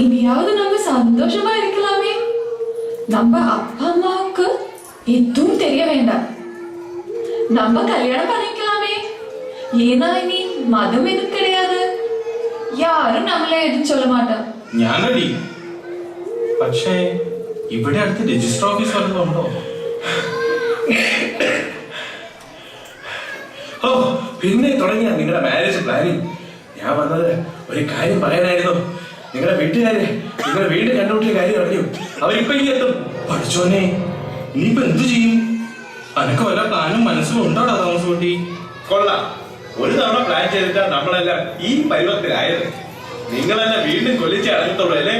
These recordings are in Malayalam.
இனியாவது நம்ம சந்தோஷமா இருக்கலாமே. நம்ம அப்பா அம்மாவுக்கு எதுவும் தெரிய வேண்டாம். நம்ம கல்யாணம் பண்ணிக்கலாமே. ஏன்னா இனி மதம் எதுவும் கிடையாது. யாரும் നമ്മളെ എതും சொல்ல മാட்டாം. ഞാനടി. പക്ഷേ ഇവിടെ അടുത്ത് രജിസ്റ്റർ ഓഫീസ് വല്ലതുണ്ടോ? ഓ പിന്നെ തുടങ്ങിയ നിങ്ങളുടെ മാരേജ് പ്ലാനിങ്. ഞാൻ വന്നത് ഒരു കാര്യം പറയാനായിരുന്നു. നിങ്ങളുടെ വീട്ടുകാര് നിങ്ങളുടെ വീട് കണ്ടുപിട്ടിയ കാര്യം അറിഞ്ഞു. അവരിപ്പോ ഇനി എത്തും. പഠിച്ചോനെ ഇനിയിപ്പോ എന്ത് ചെയ്യും? അനക്ക് വല്ല പ്ലാനും മനസ്സിലും ഉണ്ടോടാ താമസക്കുട്ടി? കൊള്ളാം. ഒരു തവണ പ്ലാൻ ചെയ്തിട്ടാ നമ്മളെല്ലാം ഈ പരുവത്തിലായത്. നിങ്ങളെന്നെ വീണ്ടും കൊല്ലിച്ച് അടങ്ങത്തുള്ളൂ അല്ലേ?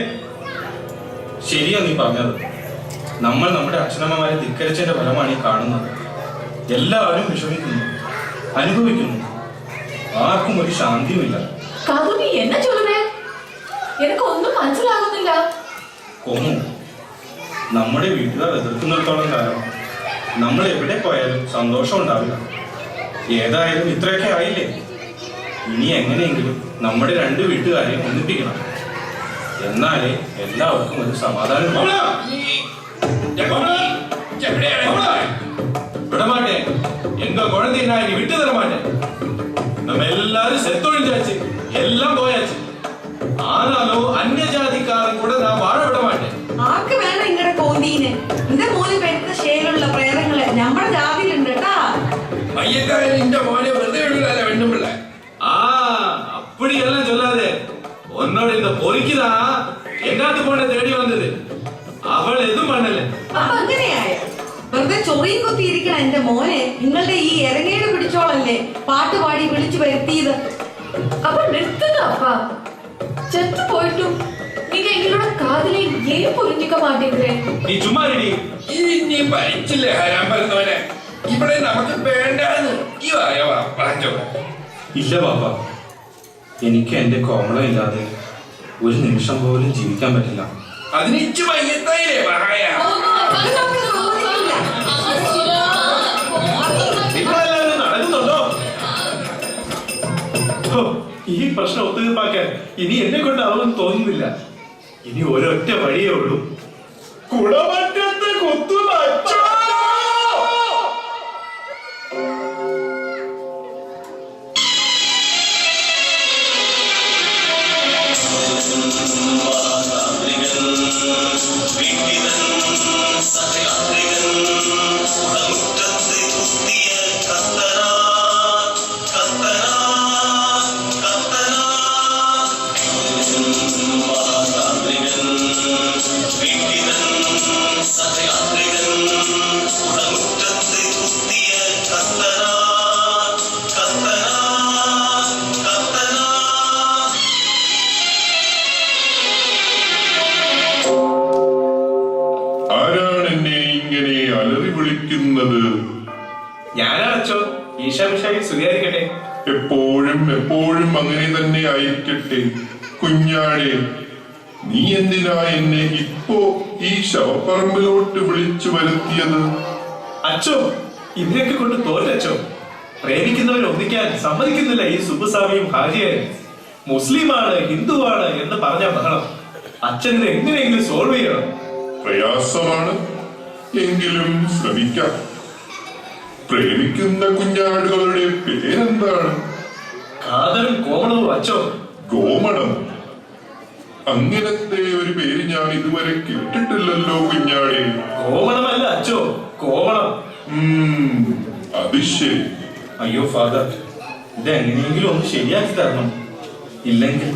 ശരിയാ നീ പറഞ്ഞത്. നമ്മൾ നമ്മുടെ അച്ഛനമ്മമാരെ ധിക്കരിച്ചതിന്റെ ഫലമാണ് ഈ കാണുന്നത്. എല്ലാവരും വിഷമിക്കുന്നു, അനുഭവിക്കുന്നു. ആർക്കും ഒരു ശാന്തിയുമില്ല. നീ എന്നെ ചൊല്ലുന്നേ? എനിക്ക് ഒന്നും മനസ്സിലാകുന്നില്ല. കൊന്നു നമ്മുടെ വീട്ടുകാർ എതിർക്കുന്നിടത്തോളം കാലം നമ്മൾ എവിടെ പോയാലും സന്തോഷം ഉണ്ടാവില്ല. ഏതായാലും ഇത്രയൊക്കെ ആയില്ലേ. ഇനി എങ്ങനെയെങ്കിലും നമ്മുടെ രണ്ട് വീട്ടുകാരെ ഒന്നിപ്പിക്കണം. എന്നാലേ എല്ലാവർക്കും ഒരു സമാധാനം. വിടമാട്ടെ, എങ്ക കുഴந்தையை நான் இனி விட்டு தர மாட்டேன். நம்ம எல்லாரும் செத்தொழிஞ்சாச்சு, எல்லாம் போயாச்சு. ஆனாலும் அந்நிய ஜாதிக்காரன் கூட நான் வாழ விட மாட்டேன். ആർക്ക് വേണം ഇങ്ങടെ കോന്തീന്? ഇന്റെ മോന് പെരുത്ത ശേലുള്ള പ്രേതങ്ങള് നമ്മുടെ ജാതിയിലുണ്ട് കേട്ടാ. மையக்காரன் இந்த മോനെ വെറുതെ വിടില്ല വെണ്ണുപിള്ള. அப்படியெல்லாம் சொல்லாதே. உன்னோட இந்த பொறுக்கிதா எங்காத்து போன தேடி வந்தது. അവൾ എതും பண்ணல. അപ്പൊ അങ്ങനെയായ വെറുതെ ചൊറിയും കുത്തിയിരിക്കണ എന്റെ മോനെ നിങ്ങളുടെ ഈ ഇറങ്ങേട് പിടിച്ചോളല്ലേ പാട്ടുപാടി വിളിച്ചു വരുത്തിയത്. അപ്പൊ നിർത്തുക അപ്പ. ചെത്തു പോയിട്ടും நீங்க எங்களோட காதலை ஏன் புரிஞ்சிக்க மாட்டேங்கிறேன்? നീ ചുമ്മാ ഇരി. ഇനി ഭരിച്ചില്ലേ ഹരാൻ പറഞ്ഞവനെ. ഇവിടെ നമുക്ക് വേണ്ടാന്ന് ഈ പറഞ്ഞോ. ഇല്ല പാപ്പ, എനിക്ക് എന്റെ കോമളം ഇല്ലാതെ ഒരു നിമിഷം പോലും ജീവിക്കാൻ പറ്റില്ല. അതിന് ഇച്ചു മയ്യത്തായില്ലേ മഹായ. നിങ്ങളെല്ലാവരും നടക്കുന്നുണ്ടോ? ഈ പ്രശ്നം ഒത്തുതീർപ്പാക്കാൻ ഇനി എന്നെ കൊണ്ടാവുമെന്ന് തോന്നുന്നില്ല. ഇനി ഒരൊറ്റ വഴിയേ ഉള്ളൂ. കുടമറ്റത്ത് കുത്തുമച്ചോ. ഞാനാണോ? ഈശാമിശായി സ്തുതിയായിരിക്കട്ടെ. എപ്പോഴും എപ്പോഴും അങ്ങനെ തന്നെ ആയിരിക്കട്ടെ. കുഞ്ഞാടെ, നീ എന്തിനാ എന്നെ ഇപ്പോ ഈ ശവപ്പറമ്പിലോട്ട് വിളിച്ചു വരുത്തിയത്? അച്ചോ, ഇതിനൊക്കെ കൊണ്ട് തോറ്റച്ചോ. പ്രേമിക്കുന്നവരെ ഒന്നിക്കാൻ സമ്മതിക്കുന്നില്ല ഈ സുബുസ്വാമിയും ഹാജിയായും. മുസ്ലിമാണ് ഹിന്ദുവാണ് എന്ന് പറഞ്ഞ ബഹളം. അച്ഛൻ ഇത് എങ്ങനെയെങ്കിലും സോൾവ് ചെയ്യണം. പ്രയാസമാണ്, എങ്കിലും ശ്രമിക്കാം. പ്രേമിക്കുന്ന കുഞ്ഞാടുകളുടെ പേരെന്താണ്? കാതലും കോമളവും അച്ചോ. ഗോമണം? അങ്ങനത്തെ ഒരു പേര് ഞാൻ ഇതുവരെ കേട്ടിട്ടില്ലല്ലോ കുഞ്ഞാടെ. കോമണമല്ല അച്ചോ, കോമളം. അത് ശരി. അയ്യോ ഫാദർ, ഇതെങ്ങനെയെങ്കിലും ഒന്ന് ശരിയാക്കി തരണം. ഇല്ലെങ്കിൽ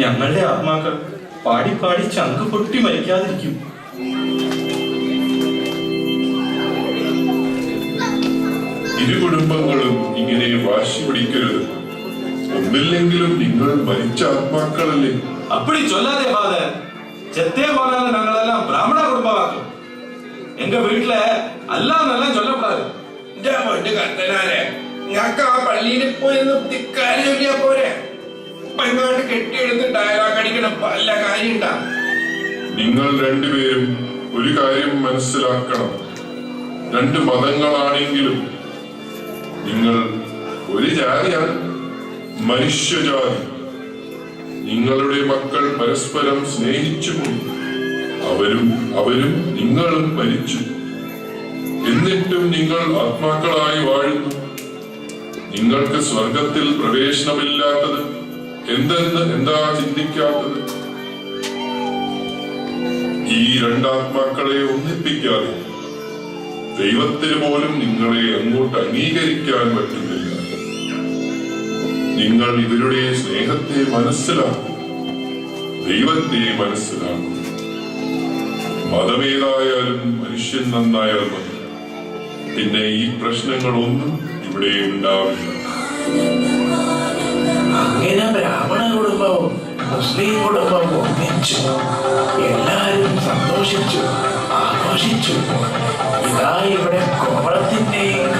ഞങ്ങളുടെ ആത്മാക്കൾ പാടി പാടി ചങ്ക് പൊട്ടി മരിക്കാതിരിക്കും. ഇരു കുടുംബങ്ങളും ഇങ്ങനെ വാശി പിടിക്കരുത്. ഒന്നില്ലെങ്കിലും നിങ്ങൾ മരിച്ച ആത്മാക്കളല്ലേ. அப்படி சொல்லாதே ஃபாதர். செத்தே போனாலும் நாங்களெல்லாம் பிராமண குடும்பமாக்கும். எங்க வீட்டுல அல்லாஹ்னெல்லாம் சொல்லக்கூடாது. കത്തനാരെ ഞങ്ങൾക്ക് ആ പള്ളിയിൽ പോയിരുന്ന് തിക്കാരി ചൊല്ലിയാ പോരെ. ഇങ്ങോട്ട് കെട്ടിയെടുത്ത് ഡയലോഗ് അടിക്കണം വല്ല കാര്യണ്ടാ. നിങ്ങൾ രണ്ടുപേരും ഒരു കാര്യം മനസ്സിലാക്കണം. രണ്ട് മതങ്ങളാണെങ്കിലും നിങ്ങൾ ഒരു ജാതിയാണ്, മനുഷ്യജാതി. നിങ്ങളുടെ മക്കൾ പരസ്പരം സ്നേഹിച്ചുകൊണ്ട് അവരും നിങ്ങളും മരിച്ചു. എന്നിട്ടും നിങ്ങൾ ആത്മാക്കളായി വാഴുന്നു. നിങ്ങൾക്ക് സ്വർഗത്തിൽ പ്രവേശനമില്ലാത്തത് എന്താ ചിന്തിക്കാത്തത്? ഈ രണ്ടാത്മാക്കളെ ഒന്നിപ്പിക്കാതെ ദൈവത്തിന് പോലും നിങ്ങളെ അങ്ങോട്ട് അംഗീകരിക്കാൻ പറ്റുന്നില്ല. നിങ്ങൾ ഇവരുടെ സ്നേഹത്തെ മനസ്സിലാക്കും, ദൈവത്തെ മനസ്സിലാക്കും. മതമേതായാലും മനുഷ്യൻ നന്നായാൽ മതി. പിന്നെ ഈ പ്രശ്നങ്ങളൊന്നും ഇവിടെ ഉണ്ടാവില്ല. അങ്ങനെ ബ്രാഹ്മണ കുടുംബവും മുസ്ലിം കുടുംബവും ഒന്നിച്ചു. എല്ലാവരും സന്തോഷിച്ചു, ആഘോഷിച്ചു. ഇതാ ഇവിടെ കോവളത്തിന്റെയും